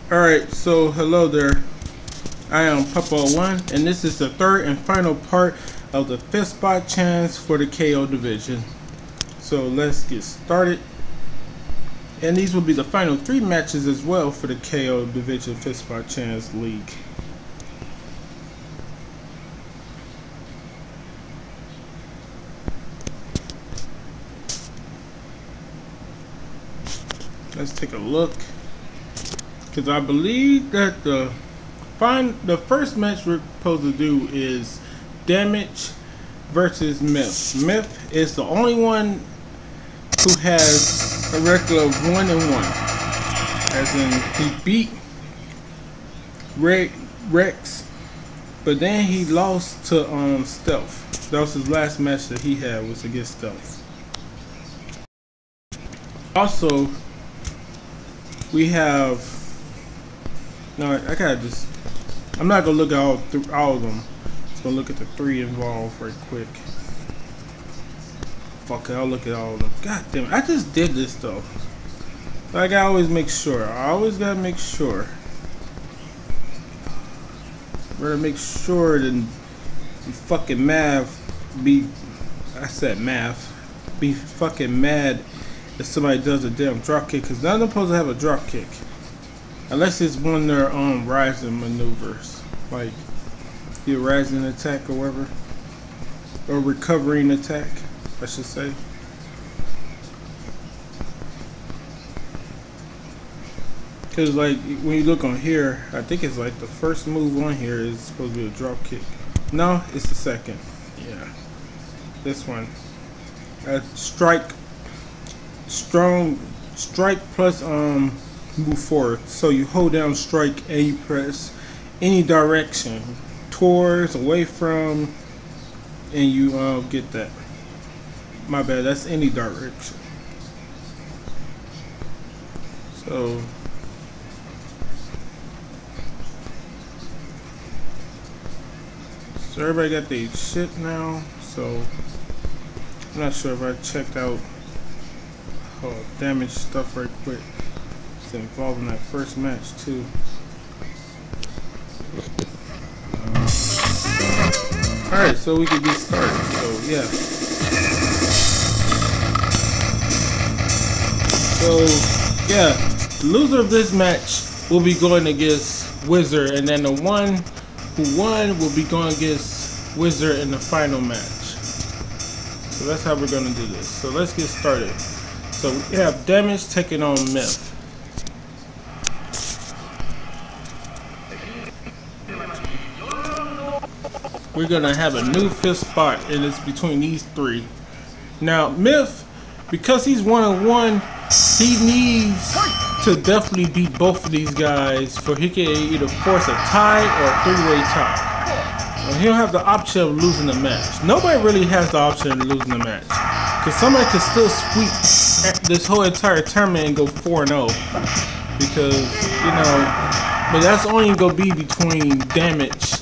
Alright, so hello there. I am Papa1, and this is the third and final part of the 5th spot chance for the KO division. So let's get started. And these will be the final 3 matches as well for the KO division 5th spot chance league. Let's take a look, because I believe that the first match we're supposed to do is Damage versus Myth. Myth is the only one who has a record of 1-1, as in he beat Rex, but then he lost to Stealth. That was his last match that he had, was against Stealth. Also, we have, no, I gotta just, I'm not gonna look at all of them. Just gonna look at the 3 involved right quick. Fuck it, I'll look at all of them. God damn it, I just did this though. Like, I always make sure. I always gotta make sure. Better make sure than fucking math be, I said math, be fucking mad if somebody does a damn drop kick, because none of them supposed to have a drop kick unless it's one of their rising maneuvers, like the rising attack or whatever, or recovering attack, I should say. Because like when you look on here, I think it's like the first move on here is supposed to be a drop kick. No, it's the second. Yeah, this one. Strike plus move forward. So you hold down strike and you press any direction, towards, away from, and you get that. My bad, that's any direction. So everybody got their shit now. So I'm not sure if I checked out damage stuff right quick. It's involved in that first match too. Alright, so we can get started. So yeah. So yeah, the loser of this match will be going against Wizard, and then the one who won will be going against Wizard in the final match. So that's how we're gonna do this. So let's get started. So we have Damage taking on Myth. We're gonna have a new 5th spot, and it's between these 3. Now Myth, because he's 1-1, he needs to definitely beat both of these guys for he can either force a tie or a 3-way tie. So he'll have the option of losing the match. Nobody really has the option of losing the match, because somebody could still sweep this whole entire tournament and go 4-0, because, you know, but that's only gonna be between Damage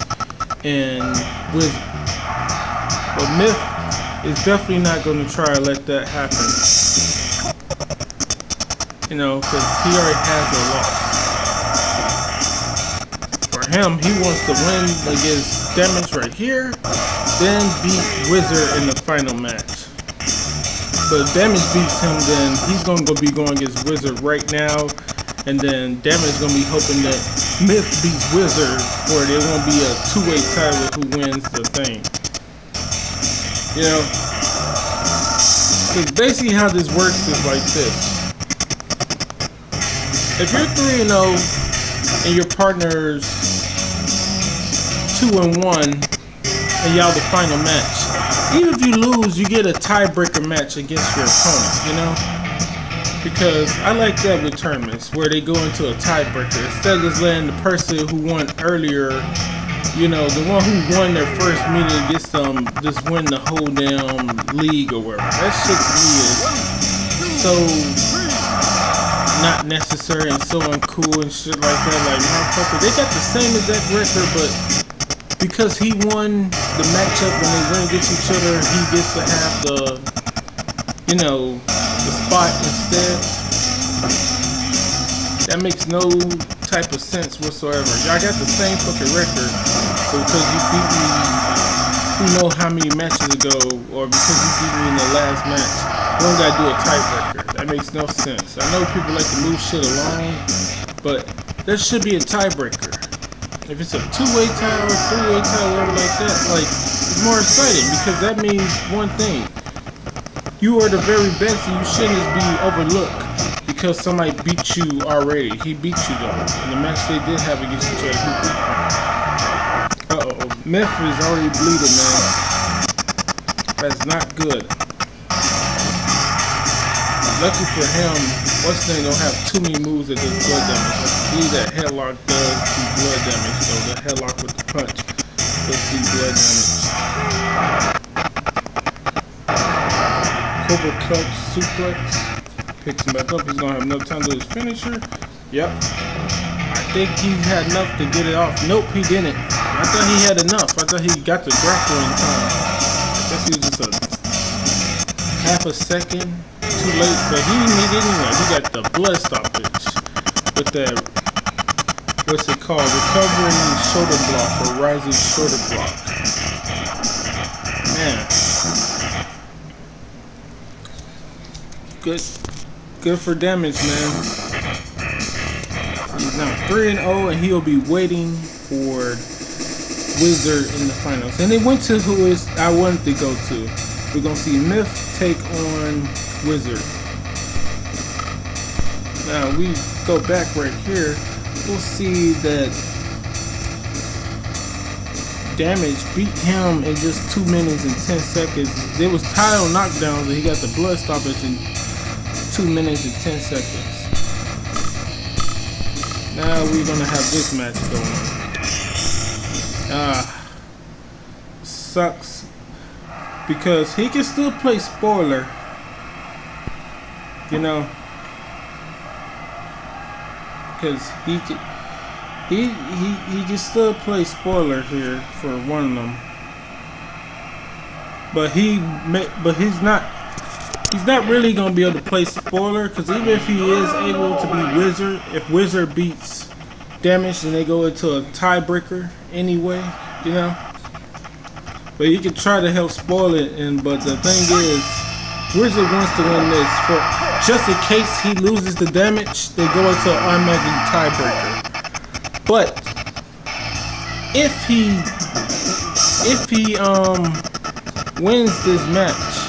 and Wizard. But Myth is definitely not gonna try to let that happen, you know, because he already has a loss. For him, he wants to win against Damage right here, then beat Wizard in the final match. But if Damage beats him, then he's gonna be going against Wizard right now, and then Damage is gonna be hoping that Myth beats Wizard, or there won't be a 2-way tie with who wins the thing. You know, because basically how this works is like this: if you're 3-0 and your partner's 2-1, and y'all the final match, even if you lose, you get a tiebreaker match against your opponent, you know? Because I like that with tournaments, where they go into a tiebreaker, instead of just letting the person who won earlier, you know, the one who won their first meeting against them, just win the whole damn league or whatever. That shit to me is so not necessary and so uncool and shit like that. Like, motherfucker, they got the same exact record, but because he won the matchup when they went against each other, he gets to have the, you know, the spot instead. That makes no type of sense whatsoever. Y'all got the same fucking record, but because you beat me, who know how many matches ago, or because you beat me in the last match, you don't gotta do a tiebreaker. That makes no sense. I know people like to move shit along, but there should be a tiebreaker. If it's a two-way tie or a three-way tie, whatever like that, like, it's more exciting because that means one thing. You are the very best and you shouldn't be overlooked because somebody beat you already. He beat you though. In the match they did have against each other, he beat him. Uh-oh. Myth is already bleeding, man. That's not good. Lucky for him, what's his name don't have too many moves that does blood damage. I believe that headlock does do blood damage, so the headlock with the punch does do blood damage. Cobra clutch, suplex, picks him back up. He's gonna have enough time to do his finisher. Yep. I think he had enough to get it off. Nope, he didn't. I thought he had enough. I thought he got the grapple in time. I guess he was just a half a second too late, but he didn't know. He got the blood stoppage with that, what's it called? Recovering shoulder block or rising shoulder block. Man. Good for damage, man. He's now 3-0 and he'll be waiting for Wizard in the finals. And they went to who is I wanted to go to. We're gonna see Myth take on Wizard. Now we go back right here, we'll see that Damage beat him in just 2 minutes and 10 seconds. There was title knockdowns and he got the blood stoppage in 2 minutes and 10 seconds. Now we're gonna have this match going. Sucks because he can still play spoiler, you know, because he can still play spoiler here for one of them, but he's not really gonna be able to play spoiler, because even if he is able to be Wizard, if Wizard beats Damage, then they go into a tiebreaker anyway, you know. But you can try to help spoil it, but the thing is, Wizard wants to win this for just in case he loses the Damage. They go into an automatic tiebreaker. But if he wins this match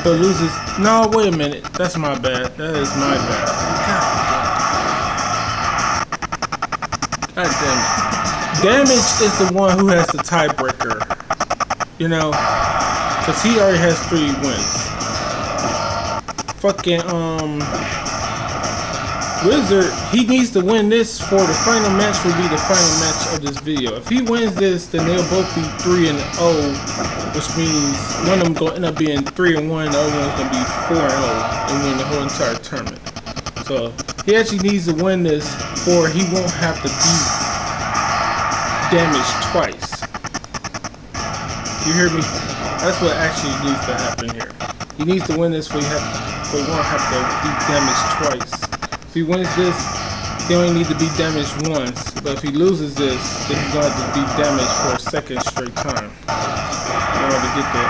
but loses, no, wait a minute, that's my bad. That is my bad. God damn it. Damage is the one who has the tiebreaker, you know, because he already has 3 wins. Fucking Wizard, he needs to win this for the final match will be the final match of this video. If he wins this, then they'll both be 3-0, which means one of them gonna end up being 3-1, the other one's gonna be 4-0 and win the whole entire tournament. So he actually needs to win this, or he won't have to beat Damage twice. You hear me? That's what actually needs to happen here. He needs to win this, so he won't have to beat Damage twice. If he wins this, he only need to beat Damage once. But if he loses this, then he's gonna have to beat Damage for a second straight time in order to get the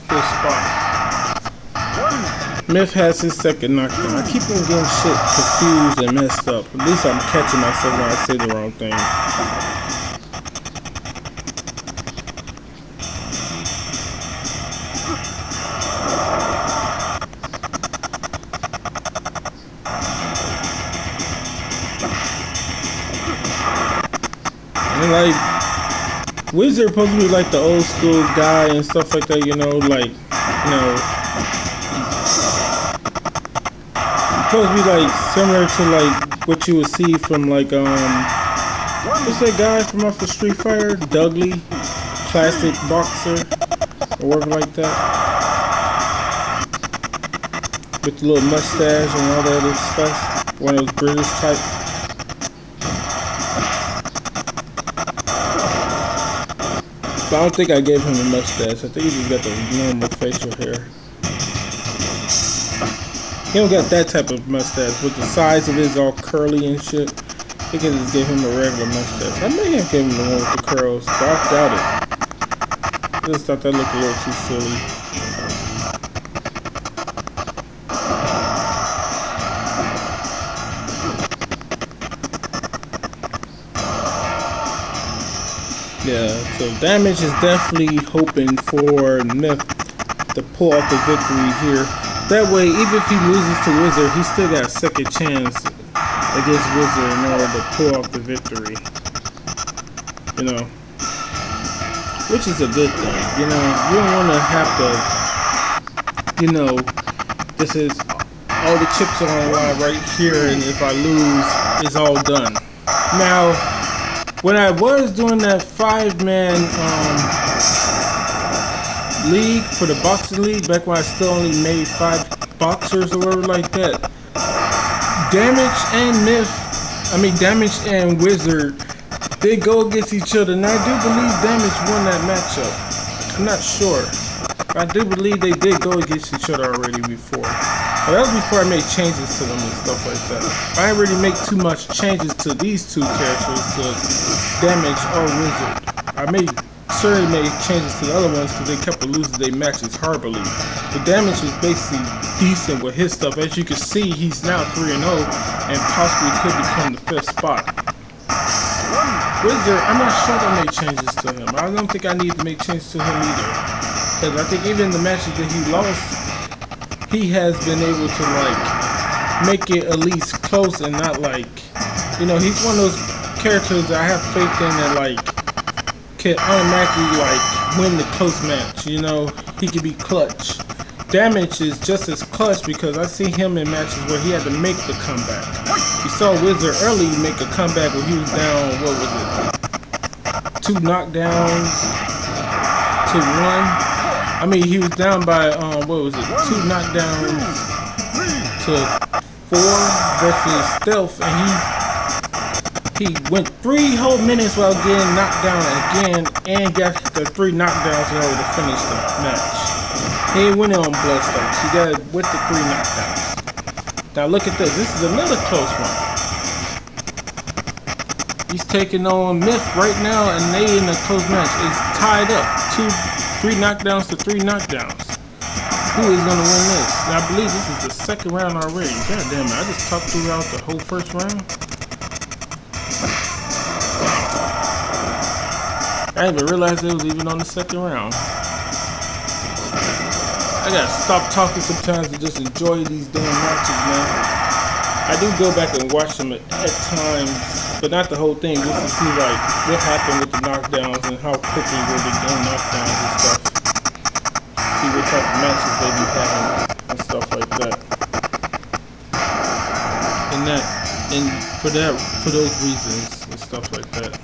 5th spot. Myth has his second knockdown. I keep on getting shit confused and messed up. At least I'm catching myself when I say the wrong thing. And like, Wizard supposed to be like the old school guy and stuff like that, you know, like, you know, supposed to be like similar to like what you would see from like what's that guy from off of Street Fighter, Dudley, classic boxer or whatever like that, with the little mustache and all that other stuff, one of those British type. But I don't think I gave him a mustache. I think he just got the normal facial hair. He don't got that type of mustache with the sides of his all curly and shit. think I just gave him a regular mustache. I may have given him the one with the curls, but I doubt it. I just thought that looked a little too silly. Yeah, so Damage is definitely hoping for Myth to pull off the victory here. That way, even if he loses to Wizard, he still got a second chance against Wizard in order to pull off the victory. You know, which is a good thing. You know, you don't want to have to, you know, this is all the chips are on the line right here, and if I lose, it's all done. Now, when I was doing that 5-man league for the boxing league, back when I still only made 5 boxers or whatever like that, Damage and Wizard, they go against each other, and I do believe Damage won that matchup. I'm not sure. I do believe they did go against each other already before. But that was before I made changes to them and stuff like that. I didn't really make too much changes to these two characters, to Damage or Wizard. I made certainly made changes to the other ones because they kept losing their matches horribly. The Damage is basically decent with his stuff. As you can see, he's now 3-0 and possibly could become the 5th spot. Wizard, I'm not sure I made changes to him. I don't think I need to make changes to him either. Because I think even the matches that he lost, he has been able to like make it at least close and not like, you know, he's one of those characters that I have faith in that like can automatically like win the close match. You know, he can be clutch. Damage is just as clutch because I see him in matches where he had to make the comeback. You saw Wizard early make a comeback when he was down, what was it, 2 knockdowns to 1. I mean, he was down by, what was it, 2 knockdowns to 4 versus Stealth, and he went 3 whole minutes without getting knocked down again, and got the 3 knockdowns in order to finish the match. He ain't winning on Bloodstones. He got it with the 3 knockdowns. Now look at this. This is another close one. He's taking on Myth right now, and they in a close match. It's tied up. 3 knockdowns to 3 knockdowns. Who is going to win this? Now, I believe this is the 2nd round already. God damn it, I just talked throughout the whole 1st round. I didn't even realize it was even on the 2nd round. I gotta stop talking sometimes and just enjoy these damn matches, man. I do go back and watch them at times, but not the whole thing, just to see like what happened with the knockdowns and how quickly were they getting knockdowns and stuff. See what type of matches they be having and stuff like that. And for those reasons and stuff like that.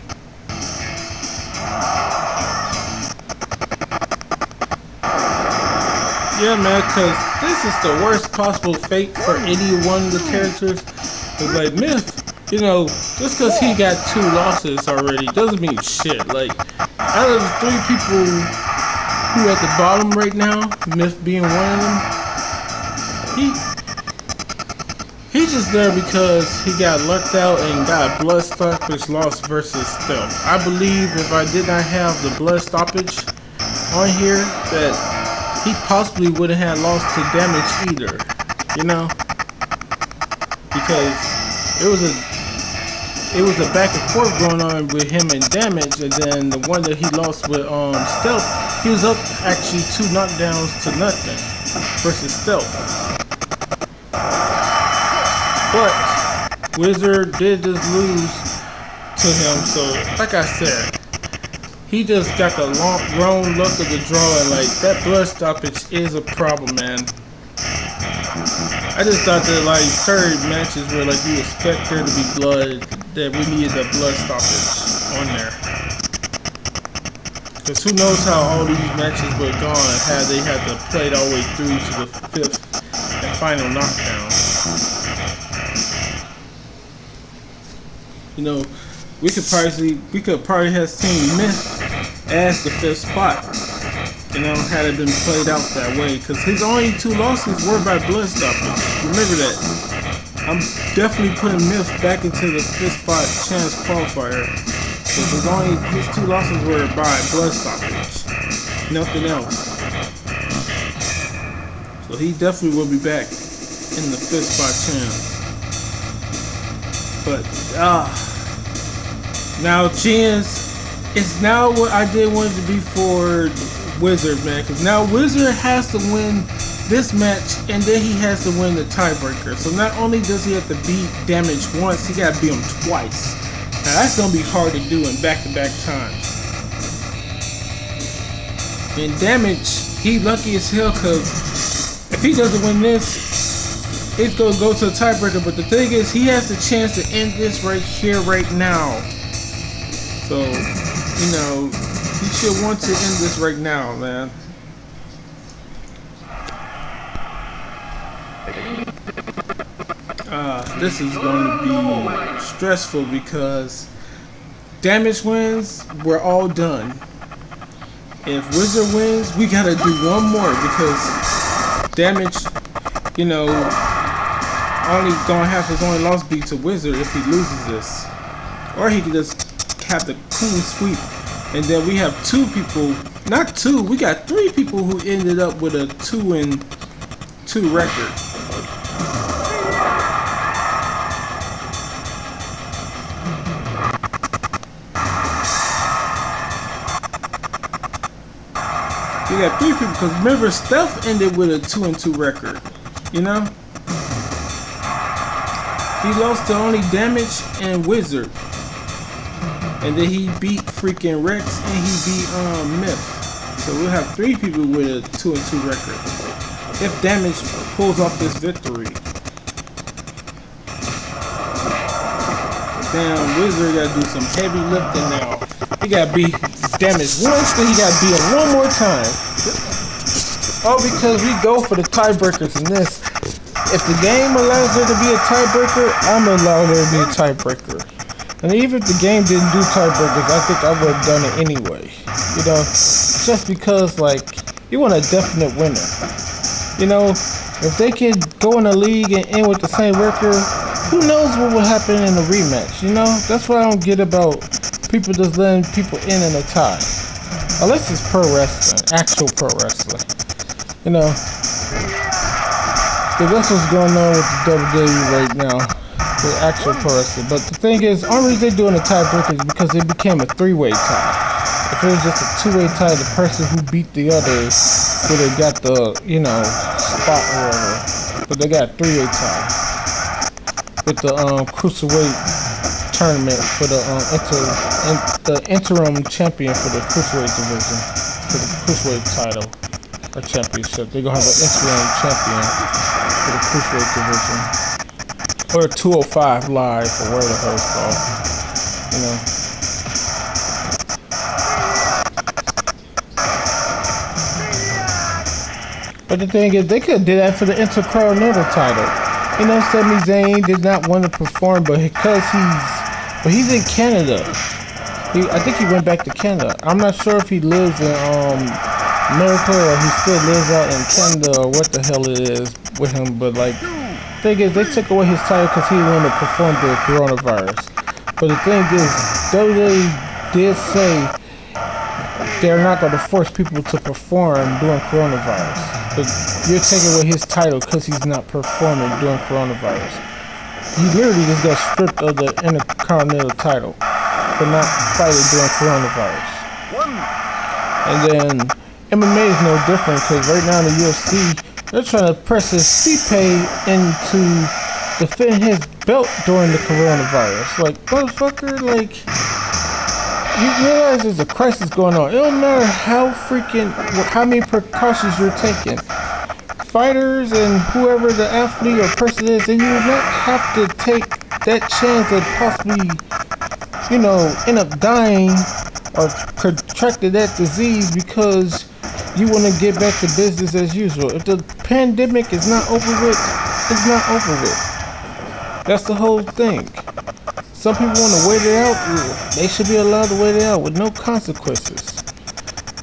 Yeah, man, because this is the worst possible fate for any one of the characters. It's like Myth, you know, just because he got 2 losses already doesn't mean shit. Like, out of the 3 people who at the bottom right now, Myth being one of them, he's just there because he got lucked out and got a blood stoppage loss versus Stealth. I believe if I did not have the blood stoppage on here, that he possibly wouldn't have lost to Damage either, you know, because it was a back and forth going on with him and Damage, and then the one that he lost with Stealth, he was up actually 2 knockdowns to nothing versus Stealth. But Wizard did just lose to him, so like I said, he just got the wrong luck of the draw, and like that blood stoppage is a problem, man. I just thought that like certain matches where like you expect there to be blood, that we needed that blood stoppage on there. Because who knows how all these matches were gone had they had to play it all the way through to the 5th and final knockdown. You know, we could probably have seen Myth as the 5th spot, you know, had it been played out that way, because his only 2 losses were by blood stoppage. Remember that. I I'm definitely putting Myth back into the 5SChance qualifier. Because his 2 losses were by blood stoppage. Nothing else. So he definitely will be back in the 5SChance. But now Chance, it's now what I did want it to be for Wizard, man. Because now Wizard has to win this match, and then he has to win the tiebreaker. So not only does he have to beat Damage once, he got to beat him twice. Now that's gonna be hard to do in back-to-back times. And Damage, he lucky as hell, because if he doesn't win this, it's gonna go to a tiebreaker. But the thing is, he has the chance to end this right here, right now. So, you know, he should want to end this right now, man. This is going to be stressful because Damage wins, we're all done. If Wizard wins, we gotta do one more because Damage, you know, only gonna have his only loss be to Wizard if he loses this. Or he can just have the clean sweep. And then we have 2 people, not 2, we got 3 people who ended up with a 2-2 record. We got 3 people, because remember, Steph ended with a 2-2 record, you know? He lost to only Damage and Wizard. And then he beat freaking Rex and he beat Myth. So we'll have 3 people with a 2-2 record. If Damage pulls off this victory. Damn, Wizard gotta do some heavy lifting now. He gotta beat Damage once, then he gotta beat him one more time. Oh, because we go for the tiebreakers in this. If the game allows there to be a tiebreaker, I'm gonna allow there to be a tiebreaker. And even if the game didn't do tiebreakers, I think I would have done it anyway. You know, just because, like, you want a definite winner. You know, if they could go in a league and end with the same record, who knows what will happen in a rematch, you know? That's what I don't get about people just letting people in a tie. Unless it's pro wrestling, actual pro wrestling. You know, that's what's going on with the WWE right now. The actual pro wrestling. But the thing is, the only reason they're doing a tiebreaker is because it became a 3-way tie. If it was just a 2-way tie, the person who beat the others would have got the, you know, spot or whatever. But they got a 3-way tie with the cruiserweight tournament for the interim champion for the cruiserweight division, for the cruiserweight title or championship. They're gonna have an interim champion for the cruiserweight division. Or 205 live, or whatever the hell it's called. You know. But the thing is, they could have did that for the Intercontinental title. You know, Sami Zayn did not want to perform, but because he's in Canada. I think he went back to Canada. I'm not sure if he lives in America or he still lives out in Canada or what the hell it is with him, but like. Thing is, they took away his title because he didn't want to perform during coronavirus. But the thing is, WWE did say they're not going to force people to perform during coronavirus. But you're taking away his title because he's not performing during coronavirus. He literally just got stripped of the Intercontinental title for not fighting during coronavirus. And then MMA is no different because right now in the UFC, they're trying to press his Stipe into defend his belt during the coronavirus. Like, motherfucker, like, you realize there's a crisis going on. It don't matter how many precautions you're taking. Fighters and whoever the athlete or person is, they do not have to take that chance of possibly, you know, end up dying or contracting that disease because you want to get back to business as usual. If the pandemic is not over with, it's not over with. That's the whole thing. Some people want to wait it out. They should be allowed to wait it out with no consequences.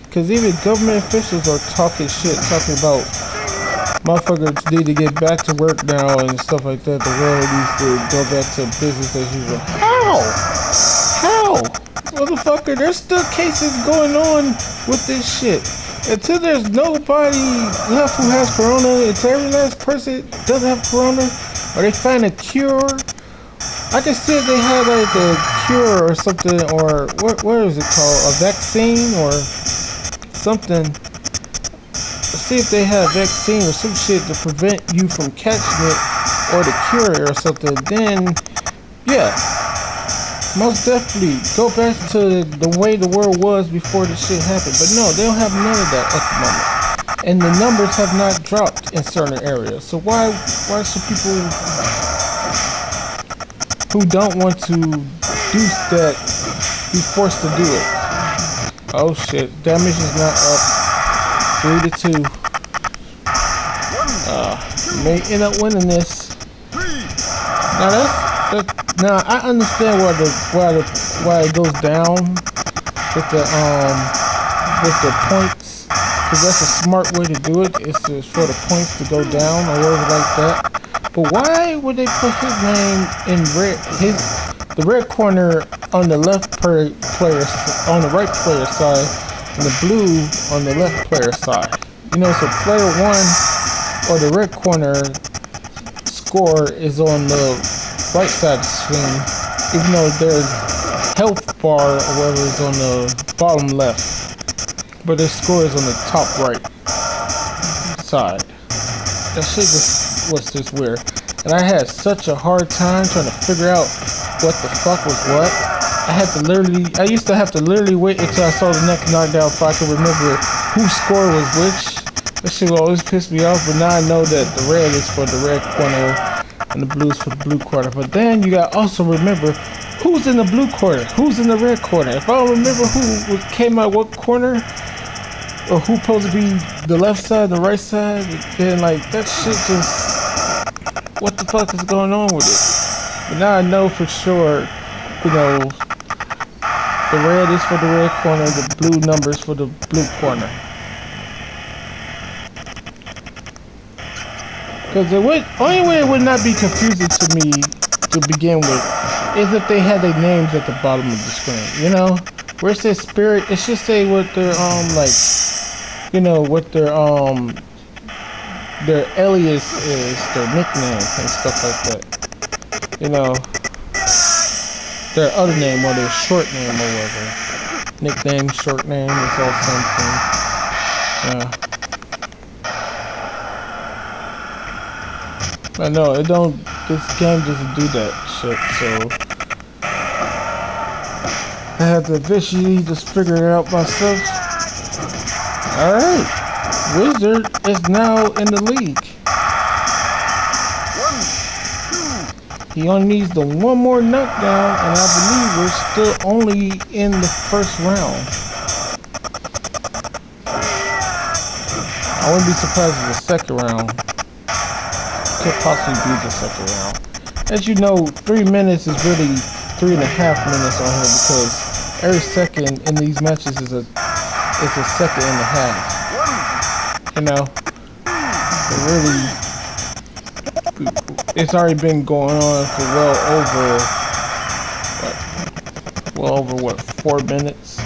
Because even government officials are talking shit, talking about motherfuckers need to get back to work now and stuff like that. The world needs to go back to business as usual. How? Motherfucker, there's still cases going on with this shit. Until there's nobody left who has corona, until every last person doesn't have corona, or they find a cure. I can see if they had like a cure or something, or what is it called? A vaccine or something. See if they have a vaccine or some shit to prevent you from catching it, or the cure or something. Then, yeah, most definitely go back to the way the world was before this shit happened. But no, they don't have none of that at the moment, and the numbers have not dropped in certain areas. So why should people who don't want to do that be forced to do it? Oh shit, damage is not up. 3-2. May end up winning this. Now I understand why it goes down with the points, because that's a smart way to do it. It's for the points to go down or whatever like that. But why would they put his name in red? The red corner on the left player, on the right player side, and the blue on the left player side. You know, so player one or the red corner score is on the right side of the screen, even though their health bar or whatever is on the bottom left, but their score is on the top right side. That shit was just weird, and I had such a hard time trying to figure out what the fuck was what. I used to have to literally wait until I saw the next knockdown so I could remember whose score was which. That shit will always piss me off, but now I know that the red is for the red corner and the blue is for the blue corner. But then you gotta also remember who's in the blue corner, who's in the red corner. If I don't remember who came out what corner, or who's supposed to be the left side, the right side, then like that shit just, what the fuck is going on with it? But now I know for sure, you know, the red is for the red corner, the blue numbers for the blue corner. Because the only way it would not be confusing to me to begin with is if they had their names at the bottom of the screen. You know, where it says spirit, it should say what their like, you know, what their alias is, their nickname and stuff like that. You know, their other name or their short name or whatever. Nickname, short name, it's all same thing. Yeah. I know, this game doesn't do that shit, so I had to eventually just figure it out myself. Alright, Wizard is now in the league. He only needs the one more knockdown, and I believe we're still only in the first round. I wouldn't be surprised if the second round could possibly be the second round. As you know, 3 minutes is really 3.5 minutes on here, because every second in these matches is a second and a half. You know, it's already been going on for well over 4 minutes?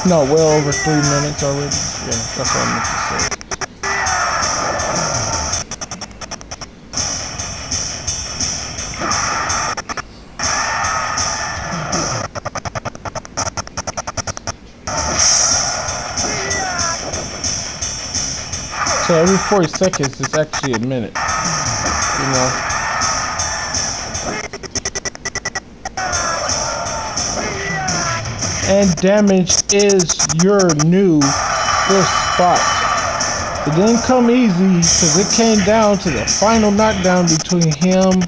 No, well over 3 minutes already. Yeah, that's what I meant to say. So every 40 seconds is actually a minute, you know. And damage is your new first spot. It didn't come easy, because it came down to the final knockdown between him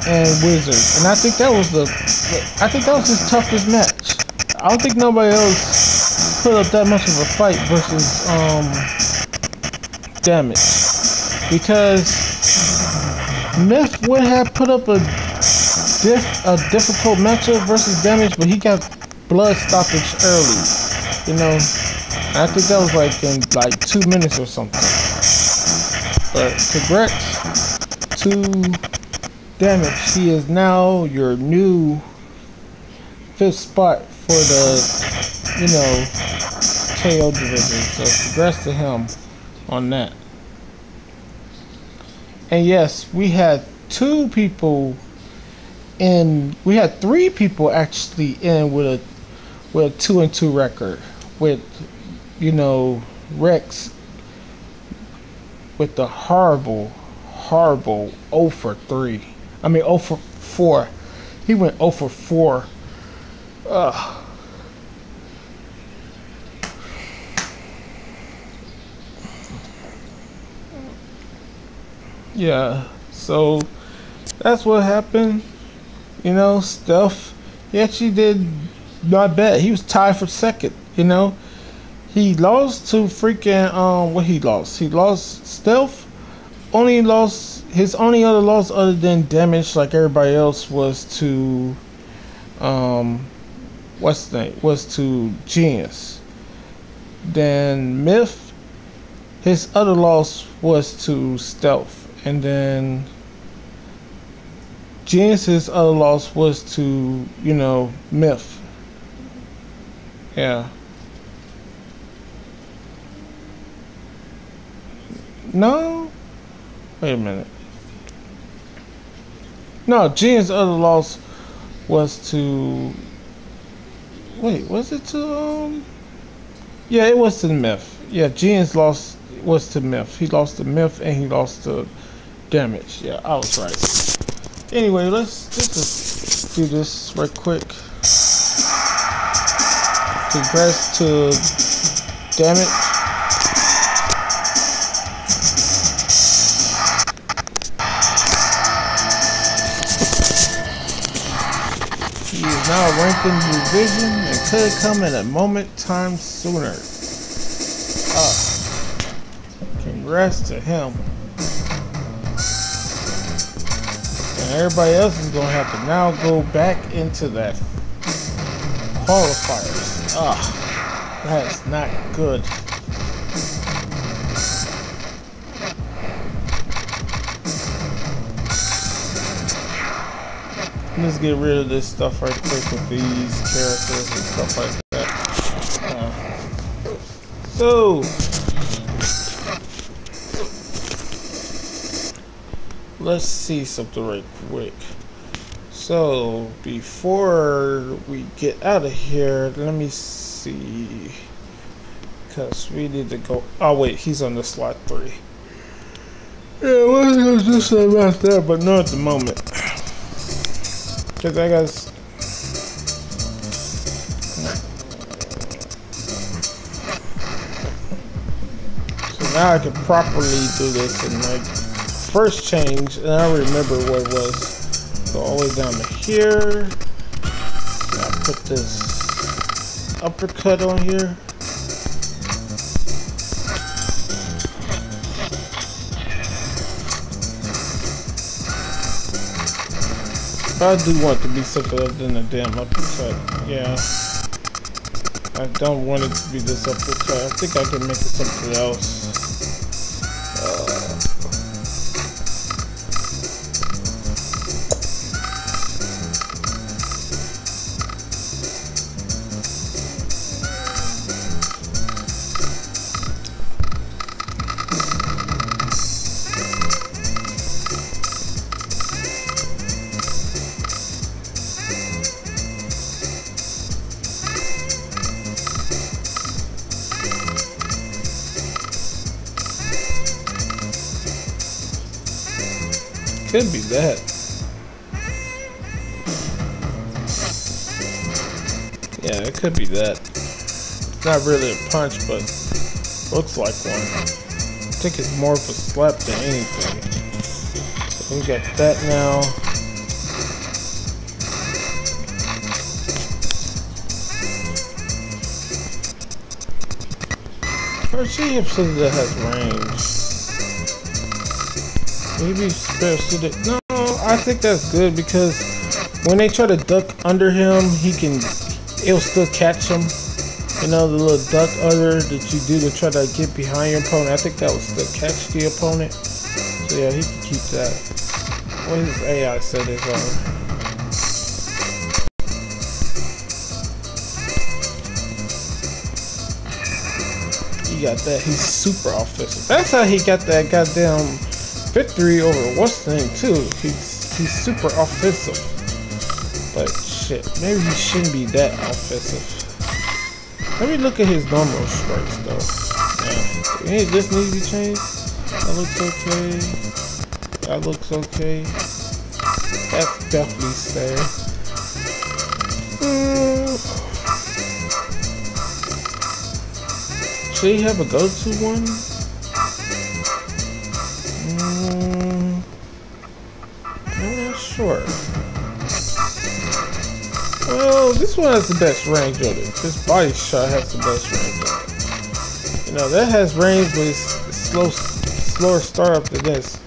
and Wizard. And I think that was his toughest match. I don't think nobody else put up that much of a fight versus Damage, because Myth would have put up a difficult matchup versus Damage, but he got blood stoppage early, you know. I think that was like in like 2 minutes or something. But congrats to Damage. He is now your new 5th spot for the, you know, KO division. So congrats to him on that. And yes, we had 2 people in. We had 3 people actually in with a 2-2 record with, you know, Rex with the horrible 0 for 3. I mean 0 for 4. He went 0 for 4. Yeah, so that's what happened. You know, Stealth, he actually did not bad. He was tied for 2nd, you know. He lost to freaking, what he lost? He lost Stealth. Only lost, his only other loss other than Damage, like everybody else, was to, what's the name? Was to Genius. Then Myth, his other loss was to Stealth. And then Genius's other loss was to, you know, Myth. Yeah. No? Wait a minute. No, Genius's other loss was to... Wait, was it to... Yeah, it was to Myth. Yeah, Genius loss was to Myth. He lost to Myth and he lost to Damage. Yeah, I was right. Anyway, let's just do this right quick. Congrats to Damage. He is now ranked in the division and could come in a moment time sooner. Congrats to him. And everybody else is going to have to now go back into that qualifiers. That's not good. Let's get rid of this stuff right quick with these characters and stuff like that. So let's see something right quick. So before we get out of here, let me see, because we need to go. Oh wait, he's on the slot 3. Yeah, I was gonna do something about that, but not at the moment. Cause I got. So now I can properly do this in like first change, and I remember what it was. Go all the way down to here. I'll put this uppercut on here. I do want to be something other than a damn uppercut. Yeah. I don't want it to be this uppercut. I think I can make it something else. Could be that. Yeah, it could be that. It's not really a punch, but looks like one. I think it's more of a slap than anything. So we got that now. Or she absolutely that has range. Maybe suited. No, I think that's good because when they try to duck under him, it'll still catch him. You know, the little duck under that you do to try to get behind your opponent. I think that will still catch the opponent. So yeah, he can keep that. What his AI settings are. He got that. He's super offensive. That's how he got that goddamn victory over what's the name too. He's super offensive. But shit, maybe he shouldn't be that offensive. Let me look at his normal strikes though. Yeah. This needs to be changed. That looks okay. That looks okay. That's definitely staying. Should he have a go-to one? I'm not sure. Well, this one has the best range on it. This body shot has the best range on it. You know, that has range, but it's slower startup than this.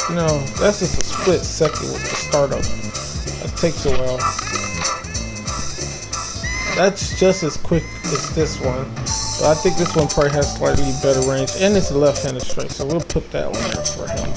You know, that's just a split second with the startup. That takes a while. That's just as quick as this one. But I think this one probably has slightly better range. And it's a left-handed strike, so we'll put that one there for him.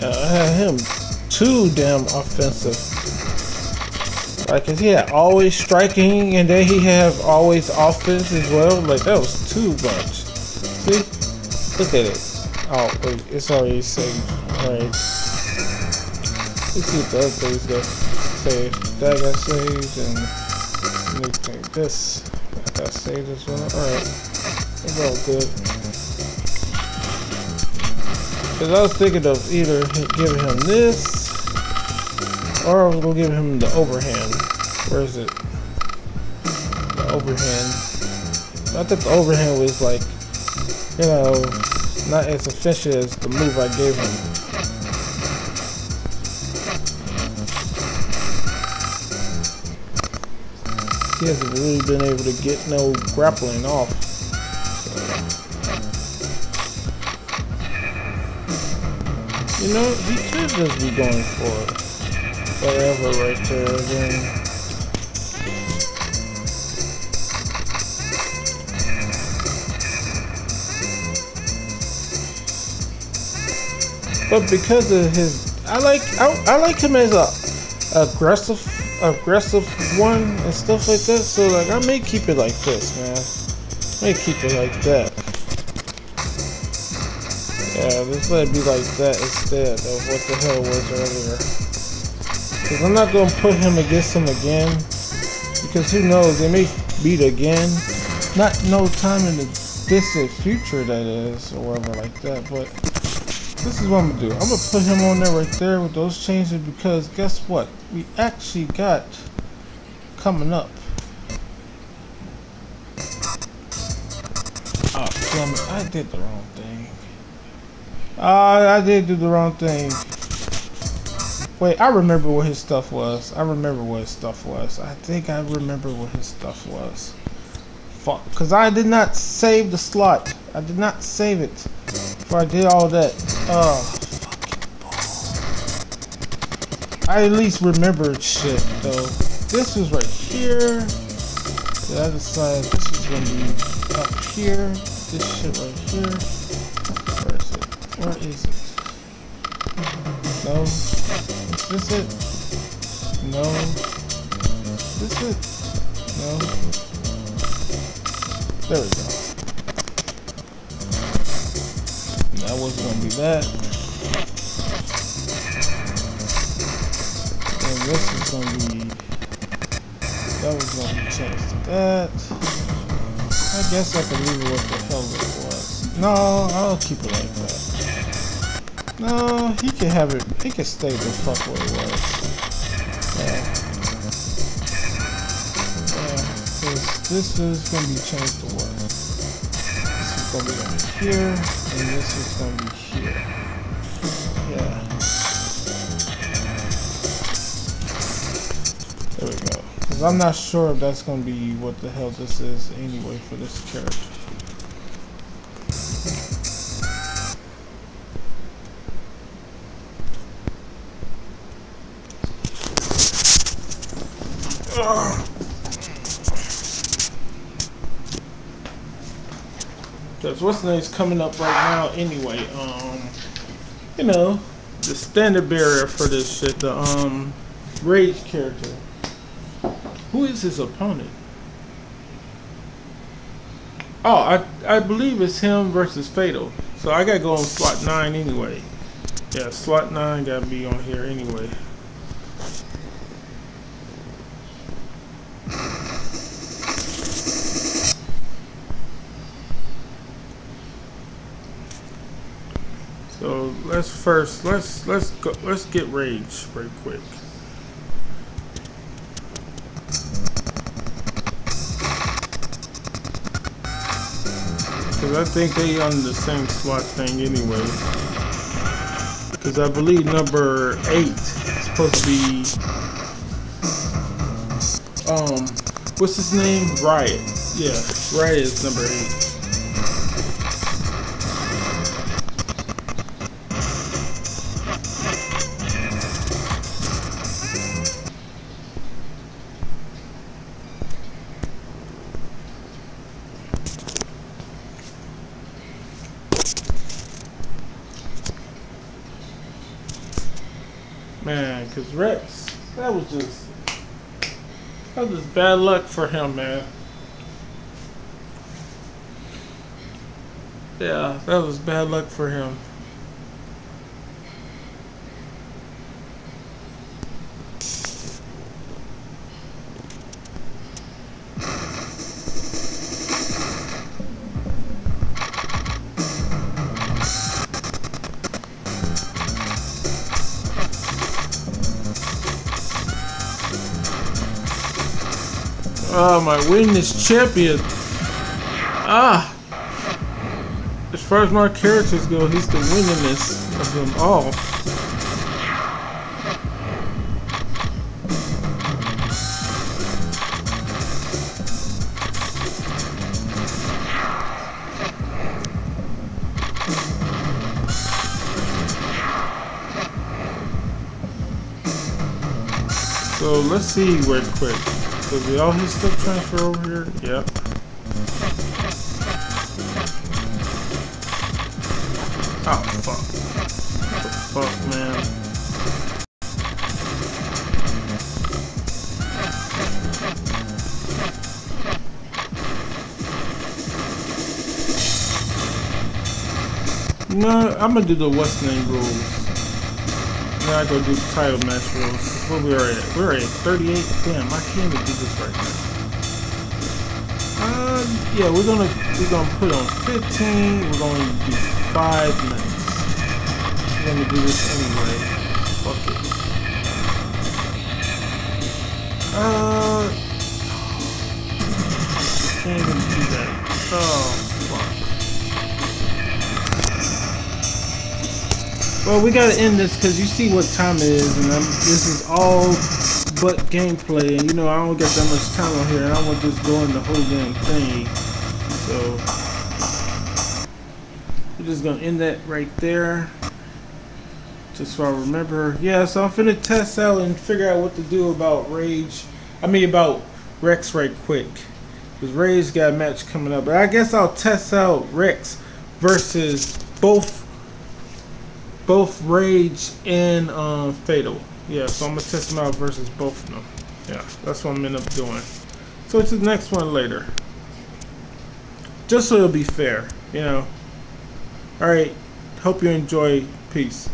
I had him too damn offensive. Like, cause he had always striking, and then he have always offense as well. Like, that was too much. See? Look at it. Oh wait, it's already saved. Alright. Let's see what the other things got saved. That got saved, and this new thing. This got saved as well. Alright. It's all good. Because I was thinking of either giving him this, or I was going to give him the overhand. Where is it? The overhand. I think the overhand was like, you know, not as efficient as the move I gave him. He hasn't really been able to get no grappling off. You know, he could just be going for whatever right there again. But because of his, I like him as a aggressive one and stuff like that. So like, I may keep it like this, man. I may keep it like that. Yeah, let's let it be like that instead of what the hell it was earlier. Because I'm not going to put him against him again. Because who knows, they may beat again. Not no time in the distant future, that is, or whatever like that. But this is what I'm going to do. I'm going to put him on there right there with those changes. Because guess what? We actually got coming up. Oh, damn it. I did the wrong thing. I did do the wrong thing. Wait, I remember what his stuff was. I think I remember what his stuff was. Fuck. Because I did not save the slot. I did not save it before I did all that. Oh, fucking ball. I at least remembered shit, though. This was right here. The other side, this is going to be up here. This shit right here. Where is it? Where is it? No. Is this it? No. Is this it? No. There we go. That was gonna be that. And this is gonna be, that was gonna be changed to that. I guess I could leave it what the hell it was. No, I'll keep it like that. No, he can have it, he can stay the fuck where it was. Yeah. This is going to be changed to what? This is going to be here, and this is going to be here. Yeah. There we go. Because I'm not sure if that's going to be what the hell this is anyway for this character. Because what's the name's coming up right now anyway. You know, the standard bearer for this shit, the Rage character. Who is his opponent? Oh, I believe it's him versus Fatal. So I gotta go on slot 9 anyway. Yeah, slot 9 gotta be on here anyway. So let's get Rage very quick. Because I think they on the same slot thing anyway. Because I believe number 8 is supposed to be what's his name? Riot. Yeah, Riot is number 8. Man, because Rex, that was just bad luck for him, man. Yeah, that was bad luck for him. Oh, my winningest champion. Ah. As far as my characters go, he's the winningest of them all. So let's see real quick. So did all his stuff transfer over here? Yep. Oh fuck. What the fuck, man? No, I'm gonna do the what's name rules. Then I go do the title match rules. Where we are at? We're at 38. Damn, I can't even do this right now. Yeah, we're gonna put on 15. We're gonna do 5 minutes. We're gonna do this anyway. Fuck it. Can't even do that. Oh fuck. Well, we gotta end this because you see what time it is, and this is all but gameplay, and you know I don't get that much time on here, and I want to just go in the whole damn thing. So we're just gonna end that right there, just so I remember. Yeah, so I'm finna test out and figure out what to do about Rage. I mean about Rex right quick, because Rage got a match coming up. But I guess I'll test out Rex versus both Rage and Fatal. Yeah, so I'm gonna test them out versus both of them. Yeah, that's what I'm gonna end up doing. So to the next one later. just so it'll be fair, you know. Alright, hope you enjoy. Peace.